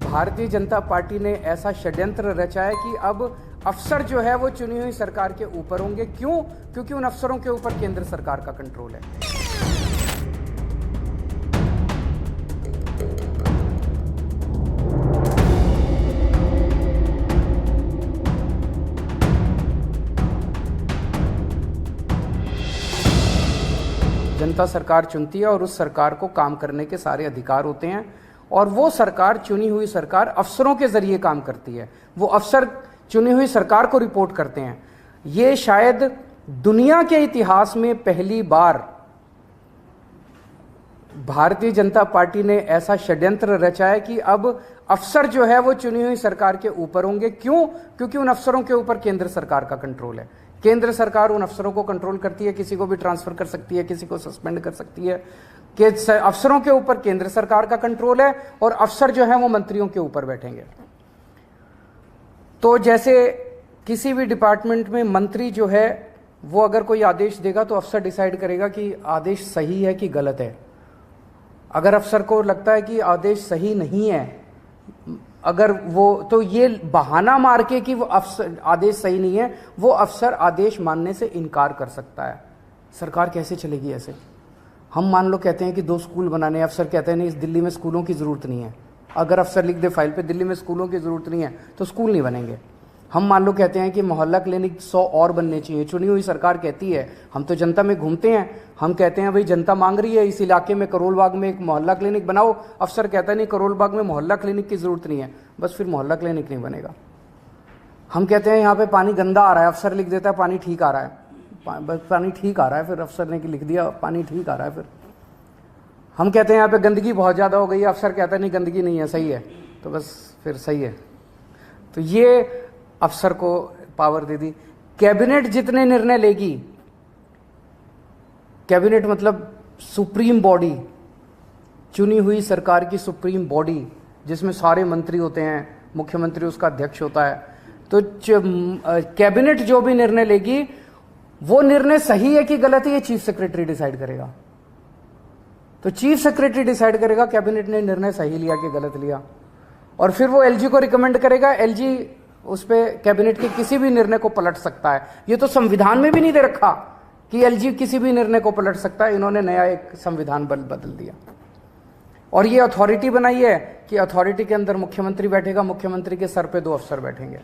Bharatiya Janata party ने ऐसा षड्यंत्र रचा है कि अब अफसर जो है वो चुनी हुई सरकार के ऊपर होंगे। क्यों? क्योंकि उन अफसरों के ऊपर केंद्र सरकार का कंट्रोल है। जनता सरकार चुनती है और उस सरकार को काम करने के सारे अधिकार होते हैं और वो सरकार, चुनी हुई सरकार, अफसरों के जरिए काम करती है। वो अफसर चुनी हुई सरकार को रिपोर्ट करते हैं। ये शायद दुनिया के इतिहास में पहली बार भारतीय जनता पार्टी ने ऐसा षड्यंत्र रचा है कि अब अफसर जो है वो चुनी हुई सरकार के ऊपर होंगे। क्यों? क्योंकि उन अफसरों के ऊपर केंद्र सरकार का कंट्रोल है। केंद्र सरकार उन अफसरों को कंट्रोल करती है, किसी को भी ट्रांसफर कर सकती है, किसी को सस्पेंड कर सकती है। कि अफसरों के ऊपर केंद्र सरकार का कंट्रोल है और अफसर जो है वो मंत्रियों के ऊपर बैठेंगे। तो जैसे किसी भी डिपार्टमेंट में मंत्री जो है वो अगर कोई आदेश देगा तो अफसर डिसाइड करेगा कि आदेश सही है कि गलत है। अगर अफसर को लगता है कि आदेश सही नहीं है, अगर वो, तो ये बहाना मार के कि वो अफसर आदेश सही नहीं है, वो अफसर आदेश मानने से इनकार कर सकता है। सरकार कैसे चलेगी ऐसे? हम मान लो कहते हैं कि 2 स्कूल बनाने, अफसर कहते हैं नहीं, इस दिल्ली में स्कूलों की ज़रूरत नहीं है। अगर अफसर लिख दे फाइल पे दिल्ली में स्कूलों की ज़रूरत नहीं है तो स्कूल नहीं बनेंगे। हम मान लो कहते हैं कि मोहल्ला क्लिनिक 100 और बनने चाहिए। चुनी हुई सरकार कहती है, हम तो जनता में घूमते हैं, हम कहते हैं भाई जनता मांग रही है इस इलाके में करोल बाग में एक मोहल्ला क्लिनिक बनाओ। अफसर कहता है नहीं, करोल बाग में मोहल्ला क्लिनिक की ज़रूरत नहीं है, बस फिर मोहल्ला क्लिनिक नहीं बनेगा। हम कहते हैं यहाँ पे पानी गंदा आ रहा है, अफसर लिख देता है पानी ठीक आ रहा है, बस पानी ठीक आ रहा है, फिर अफसर ने लिख दिया पानी ठीक आ रहा है। फिर हम कहते हैं यहाँ पे गंदगी बहुत ज़्यादा हो गई है, अफसर कहता है नहीं गंदगी नहीं है, सही है, तो बस फिर सही है। तो ये अफसर को पावर दे दी। कैबिनेट जितने निर्णय लेगी, कैबिनेट मतलब सुप्रीम बॉडी, चुनी हुई सरकार की सुप्रीम बॉडी जिसमें सारे मंत्री होते हैं, मुख्यमंत्री उसका अध्यक्ष होता है। तो कैबिनेट जो भी निर्णय लेगी वो निर्णय सही है कि गलत है, ये चीफ सेक्रेटरी डिसाइड करेगा। तो चीफ सेक्रेटरी डिसाइड करेगा कैबिनेट ने निर्णय सही लिया कि गलत लिया, और फिर वो एलजी को रिकमेंड करेगा। एलजी उस पे कैबिनेट के किसी भी निर्णय को पलट सकता है। ये तो संविधान में भी नहीं दे रखा कि एलजी किसी भी निर्णय को पलट सकता है। इन्होंने नया एक संविधान बदल दिया और ये अथॉरिटी बनाई है कि अथॉरिटी के अंदर मुख्यमंत्री बैठेगा, मुख्यमंत्री के सर पे 2 अफसर बैठेंगे।